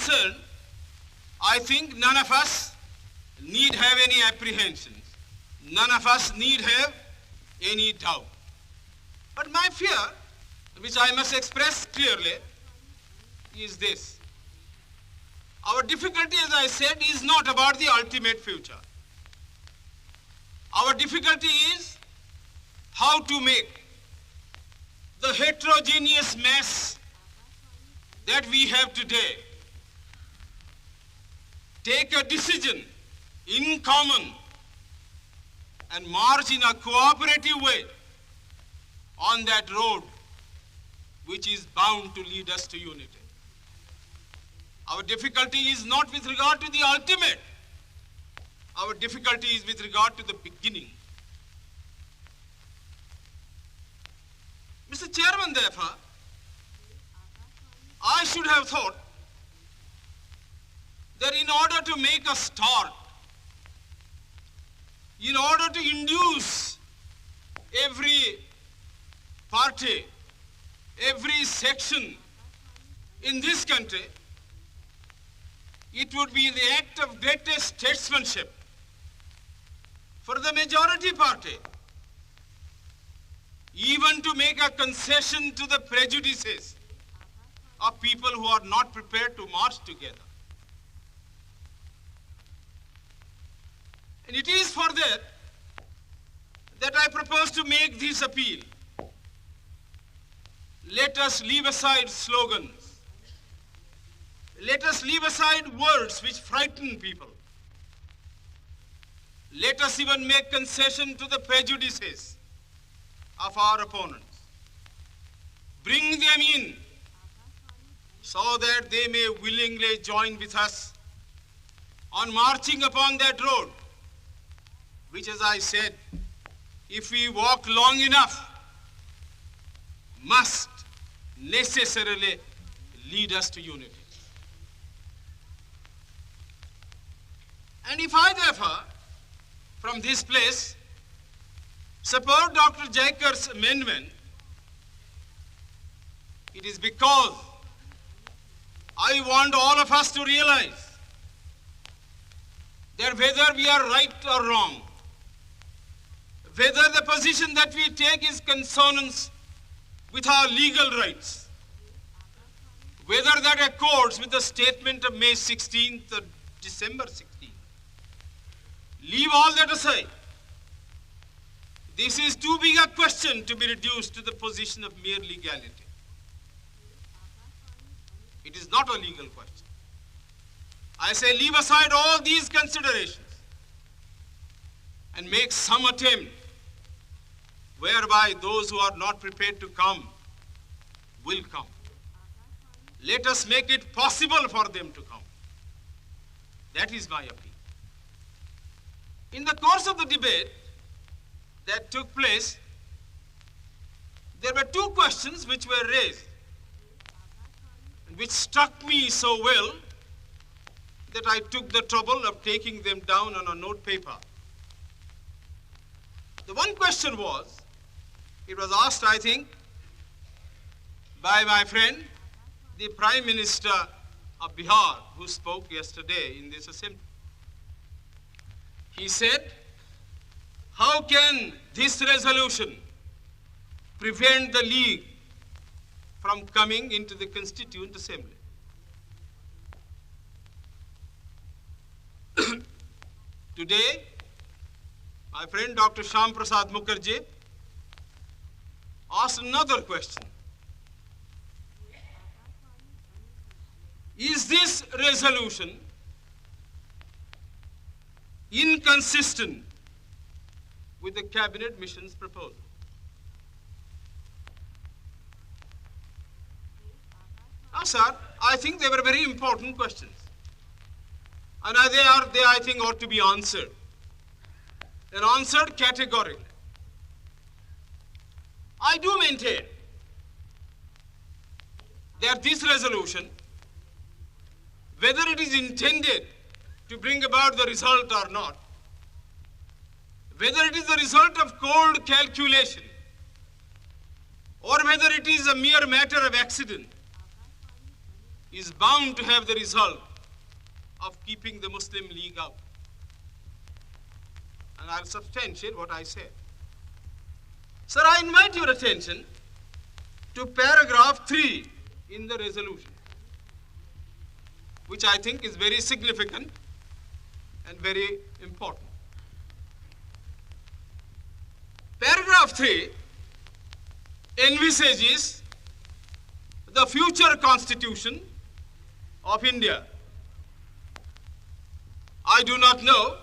concerned, I think none of us need have any apprehensions. None of us need have any doubt. But my fear, which I must express clearly, is this. Our difficulty, as I said, is not about the ultimate future. Our difficulty is how to make the heterogeneous mass that we have today take a decision in common and march in a cooperative way on that road which is bound to lead us to unity. Our difficulty is not with regard to the ultimate. Our difficulty is with regard to the beginning. Mr. Chairman, therefore, I should have thought that in order to make a start, in order to induce every party, every section in this country, it would be the act of greatest statesmanship for the majority party even to make a concession to the prejudices of people who are not prepared to march together. And it is for that I propose to make this appeal. Let us leave aside slogans. Let us leave aside words which frighten people. Let us even make concession to the prejudices of our opponents. Bring them in so that they may willingly join with us on marching upon that road, which, as I said, if we walk long enough, must necessarily lead us to unity. And if I, therefore, from this place, support Dr. Jaikar's amendment, it is because I want all of us to realize that whether we are right or wrong, whether the position that we take is consonance with our legal rights, whether that accords with the statement of May 16th or December 16th, leave all that aside. This is too big a question to be reduced to the position of mere legality. It is not a legal question. I say leave aside all these considerations and make some attempt whereby those who are not prepared to come will come. Let us make it possible for them to come. That is my appeal. In the course of the debate that took place, there were two questions which were raised, and which struck me so well that I took the trouble of taking them down on a note paper. The one question was, it was asked, I think, by my friend, the Prime Minister of Bihar, who spoke yesterday in this assembly. He said, how can this resolution prevent the League from coming into the Constituent Assembly? Today, my friend Dr. Shyam Prasad Mukherjee asked another question. Is this resolution inconsistent with the Cabinet Mission's proposal? Now, sir, I think they were very important questions. And they, I think, ought to be answered. And answered categorically. I do maintain that this resolution, whether it is intended to bring about the result or not, whether it is the result of cold calculation, or whether it is a mere matter of accident, is bound to have the result of keeping the Muslim League out. And I'll substantiate what I said. Sir, I invite your attention to paragraph 3 in the resolution, which I think is very significant and very important. Paragraph 3 envisages the future constitution of India. I do not know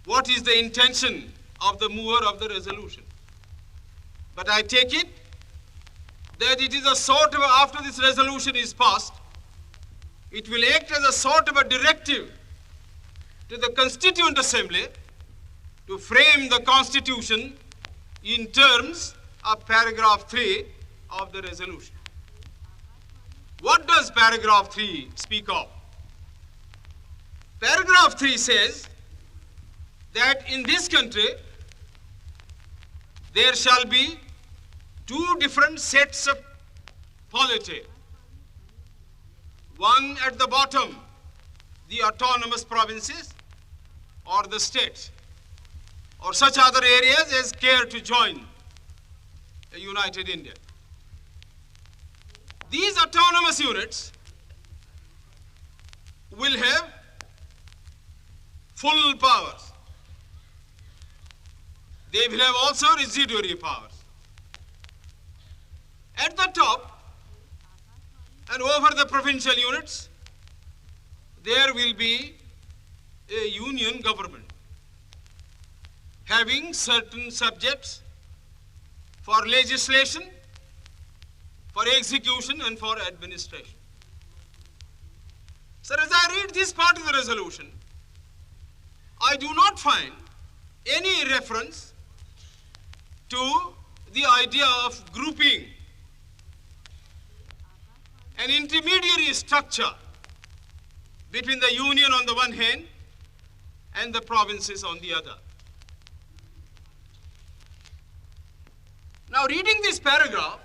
what is the intention of the mover of the resolution, but I take it that it is a sort of, after this resolution is passed, it will act as a sort of a directive to the Constituent Assembly to frame the Constitution in terms of paragraph 3 of the resolution. What does paragraph 3 speak of? Paragraph 3 says that in this country there shall be two different sets of polity. One at the bottom, the autonomous provinces or the states, or such other areas as care to join a united India. These autonomous units will have full powers. They will have also residuary powers. At the top and over the provincial units, there will be a union government having certain subjects for legislation, for execution, and for administration. Sir, as I read this part of the resolution, I do not find any reference to the idea of grouping an intermediary structure between the union on the one hand and the provinces on the other. Now, reading this paragraph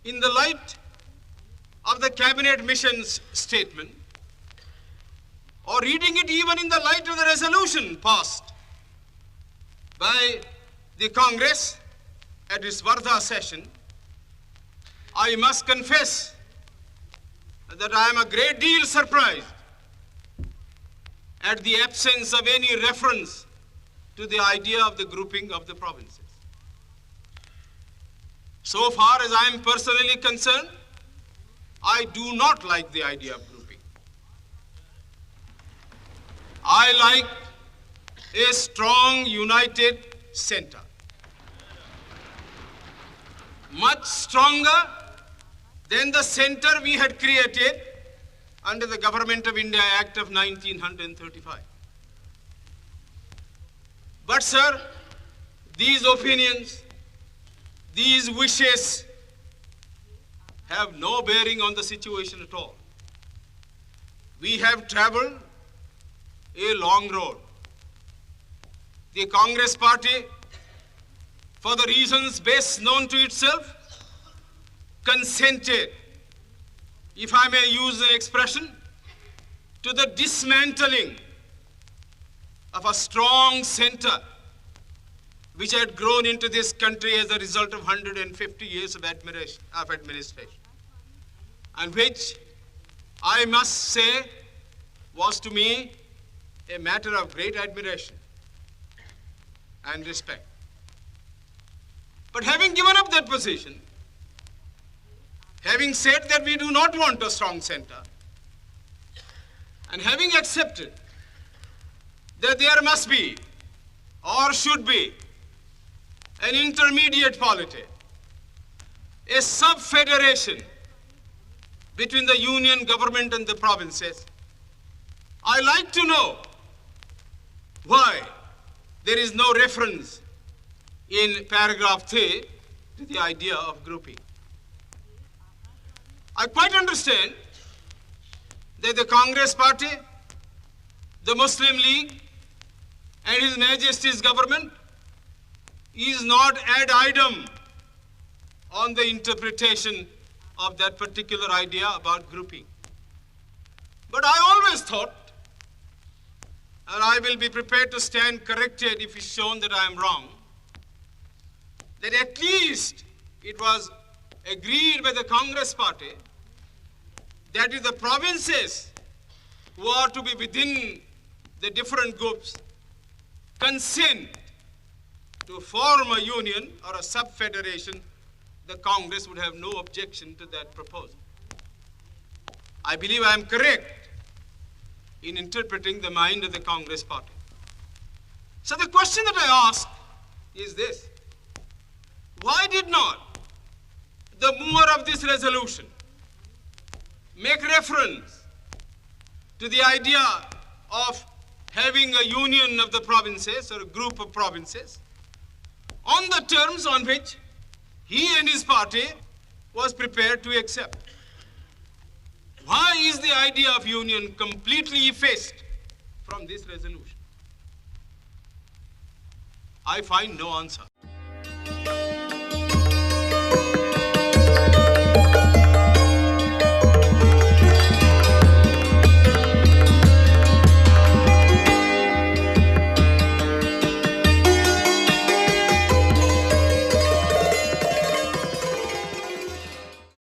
in the light of the cabinet mission's statement, or reading it even in the light of the resolution passed by the Congress at its Wardha session, I must confess that I am a great deal surprised at the absence of any reference to the idea of the grouping of the provinces. So far as I am personally concerned, I do not like the idea of grouping. I like a strong, united center, much stronger than the center we had created under the Government of India Act of 1935. But sir, these opinions, these wishes have no bearing on the situation at all. We have traveled a long road. The Congress party, for the reasons best known to itself, consented, if I may use the expression, to the dismantling of a strong center which had grown into this country as a result of 150 years of administration, and which I must say was to me a matter of great admiration and respect. But having given up that position, having said that we do not want a strong center, and having accepted that there must be or should be an intermediate polity, a sub-federation between the union government and the provinces, I like to know why there is no reference in paragraph 3 to the idea of grouping. I quite understand that the Congress party, the Muslim League, and His Majesty's government is not ad idem on the interpretation of that particular idea about grouping. But I always thought, and I will be prepared to stand corrected if it's shown that I am wrong, that at least it was agreed by the Congress party that if the provinces who are to be within the different groups consent to form a union or a sub-federation, the Congress would have no objection to that proposal. I believe I am correct in interpreting the mind of the Congress party. So the question that I ask is this: why did not the mover of this resolution make reference to the idea of having a union of the provinces or a group of provinces on the terms on which he and his party was prepared to accept? Why is the idea of union completely effaced from this resolution? I find no answer.